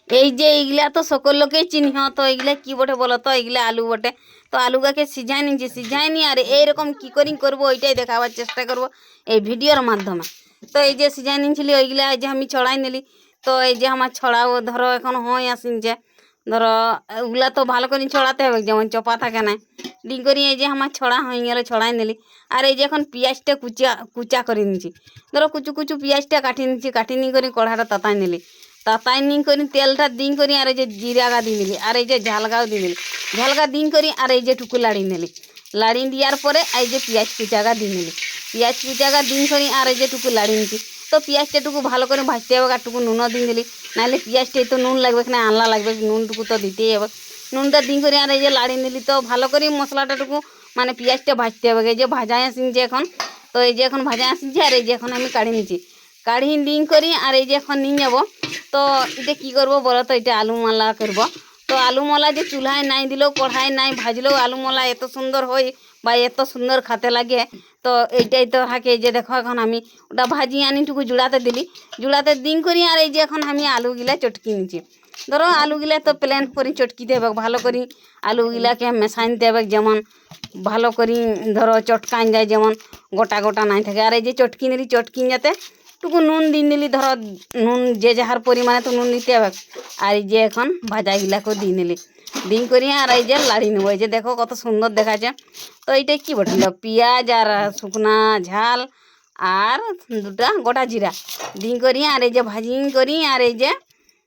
এই যে এইগুলা তো সকল লোকেই চিহ্ন, তো এইগুলা কি বটে বলো তো? এইগুলা আলু বটে। তো আলুগাকে সিঝাই নিয়েছি, সিঝাই নি আর এইরকম কি করি করবো ওইটাই দেখাবার চেষ্টা করব এই ভিডিওর মাধ্যমে। তো এই যে সিঝাই নিয়েছিলি ওইগুলা এই যে আমি ছড়াই নিলি। তো এই যে আমার ছড়াও ধরো এখন হয় আসিনছে, ধরো ওগুলা তো ভালো করে ছড়াতে হবে, যেমন চপা থাকে না ডিং করি। এই যে আমার ছড়া হয়ে গেল, ছড়াই নিলি। আর এই যে এখন পেঁয়াজটা কুচা কুচা করে নিচ্ছি, ধরো কুচু কুচু পেঁয়াজটা কাটি নিচ্ছি, কাটি নি করে কড়াটা তাতাই নিলি। তাতাই নি করি তেলটা দিন করি আর এই যে জিরাগা দিয়ে নিলি আর এই যে ঝালগাও দিয়ে নিলি। ঝালগা দিন করি আর এই যে টুকু লাড়ি নিলি। লাড়ি দেওয়ার পরে এই যে পেঁয়াজ কুচাগা দিয়ে নিলি। পেঁয়াজ কুচাগা দিন করি আর এই যে টুকু লাড়ি নিচ্ছি। তো পেঁয়াজটা টুকু ভালো করে ভাজতে হবে আর টুকু নুনও দিয়ে দিলি, নাহলে পেঁয়াজটাই তো নুন লাগবে না, আনলা লাগবে, নুনটুকু তো দিতেই হবে। নুনটা দিন করি আর এই যে লাড়ি নিলি। তো ভালো করে মশলাটা টুকু মানে পেঁয়াজটা ভাজতে হবে। এই যে ভাজা আসিনছে এখন, তো এই যে এখন ভাজা আসিনছে আর এই যে এখন আমি কাঢ়ি নিচ্ছি। কাঢ়ি ডিং করি আর এই যে এখন নিয়ে যাবো। তো এটা কী করবো বলো তো? এটা আলু মালা করবো। তো আলু মালা যে চুলায় নাই দিলেও কড়াই নাই ভাজলেও আলু মালা এত সুন্দর হয় বা এত সুন্দর খেতে লাগে। তো এইটাই তো থাকে। এই যে দেখো এখন আমি ওটা ভাজি আনিটুকু জুড়াতে দিলি, জুড়াতে দিন করি আর এই যে এখন আমি আলুগুলা চটকি নিচ্ছি। ধরো আলুগুলা তো প্লেন করে চটকিতে হবে, ভালো করে আলুগুলাকে মেশাই নিতে হবে, যেমন ভালো করে ধরো চটকান যায়, যেমন গোটা গোটা নাই থাকে। আর এই যে চটকি নিলি, চটকিন যাতে টুকু নুন দিয়ে নিলি, ধরো নুন যে যাহার পরিমাণে তো নুন দিতে হবে। আর এই যে এখন ভাজাগুলাকেও দিয়ে নিলি, দিন করি আর এই যে লাড়ি নেবো। এই যে দেখো কত সুন্দর দেখাচ্ছে। তো এইটাই কি বটিল পেঁয়াজ আর শুকনা ঝাল আর দুটা গোটা জিরা দিন করি আর এই যে ভাজি করি আর এই যে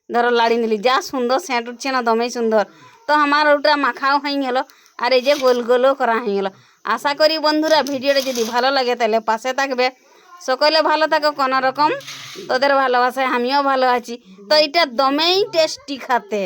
ধরো লাড়ি নিলি। যা সুন্দর সেঁট উঠছে না, দমেই সুন্দর। তো আমার ওটা মাখাও হয়ে গেল আর এই যে গোল গোলও করা হয়ে গেল। আশা করি বন্ধুরা ভিডিওটা যদি ভালো লাগে তাহলে পাশে থাকবে। সকলে ভালো থাকো, কোনো রকম তোদের ভালোবাসায় আমিও ভালো আছি। তো এটা দমেই টেস্টি খাতে।